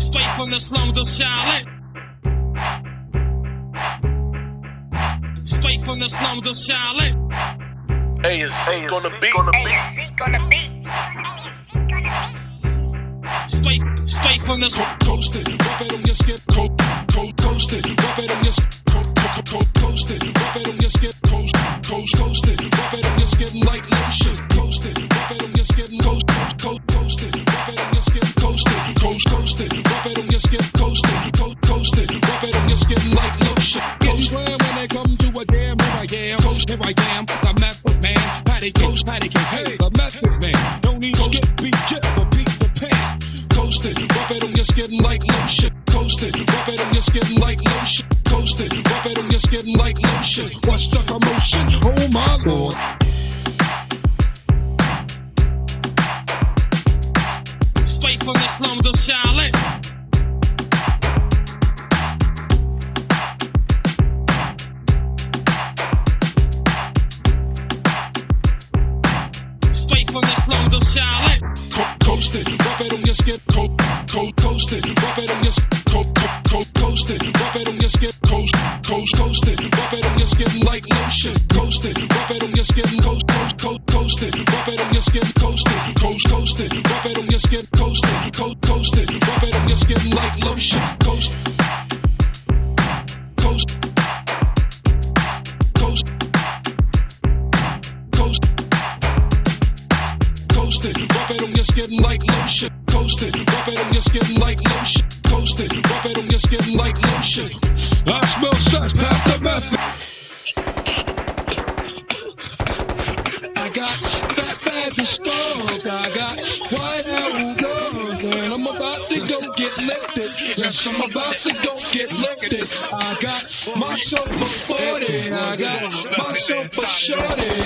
Straight from the slums of Shaolin. Straight from the slums of Shaolin. Hey, is Zeke on the beat? Straight from the Toasted, rub it on your skin, toasted, rub it on your toasted, rub it on your skin, toasted, rub it on your skin like lotion, toasted, rub it on your skin, toasted, rub it on your skin, toasted, rub it on your skin, toasted, rub it on your skin like lotion. Getting slam when they come to a damn, here I am, the method man, patty cake, hey, the method man, don't need to skip, beat, chip, or beat the pan. Toasted, rub it on your skin like lotion. Toasted, rub it on your skin like lotion. Toasted, rub it on your skin like lotion. What's the commotion? Oh my lord. straight from the slums of Shaolin. Straight from the slums of Shaolin. Coasted, rub it on your skin, coasted, rub it on your coasted, rub it on your skin, coasted, rub it on your skin like lotion, coasted, rub it on your skin, coasted, rub it on your skin, coasted, rub it on your skin, coasted, rub it on your skin like lotion, coasted, rub it on your skin like lotion. Toasted, rub it on your skin like lotion. Toasted, rub it on your skin like lotion. I smell sex, pass the method. I got fat bags and skunk. I got white out guns, and I'm about to go get lifted. Yes, I'm about to go get lifted. I got myself a 40. I got myself a shorty.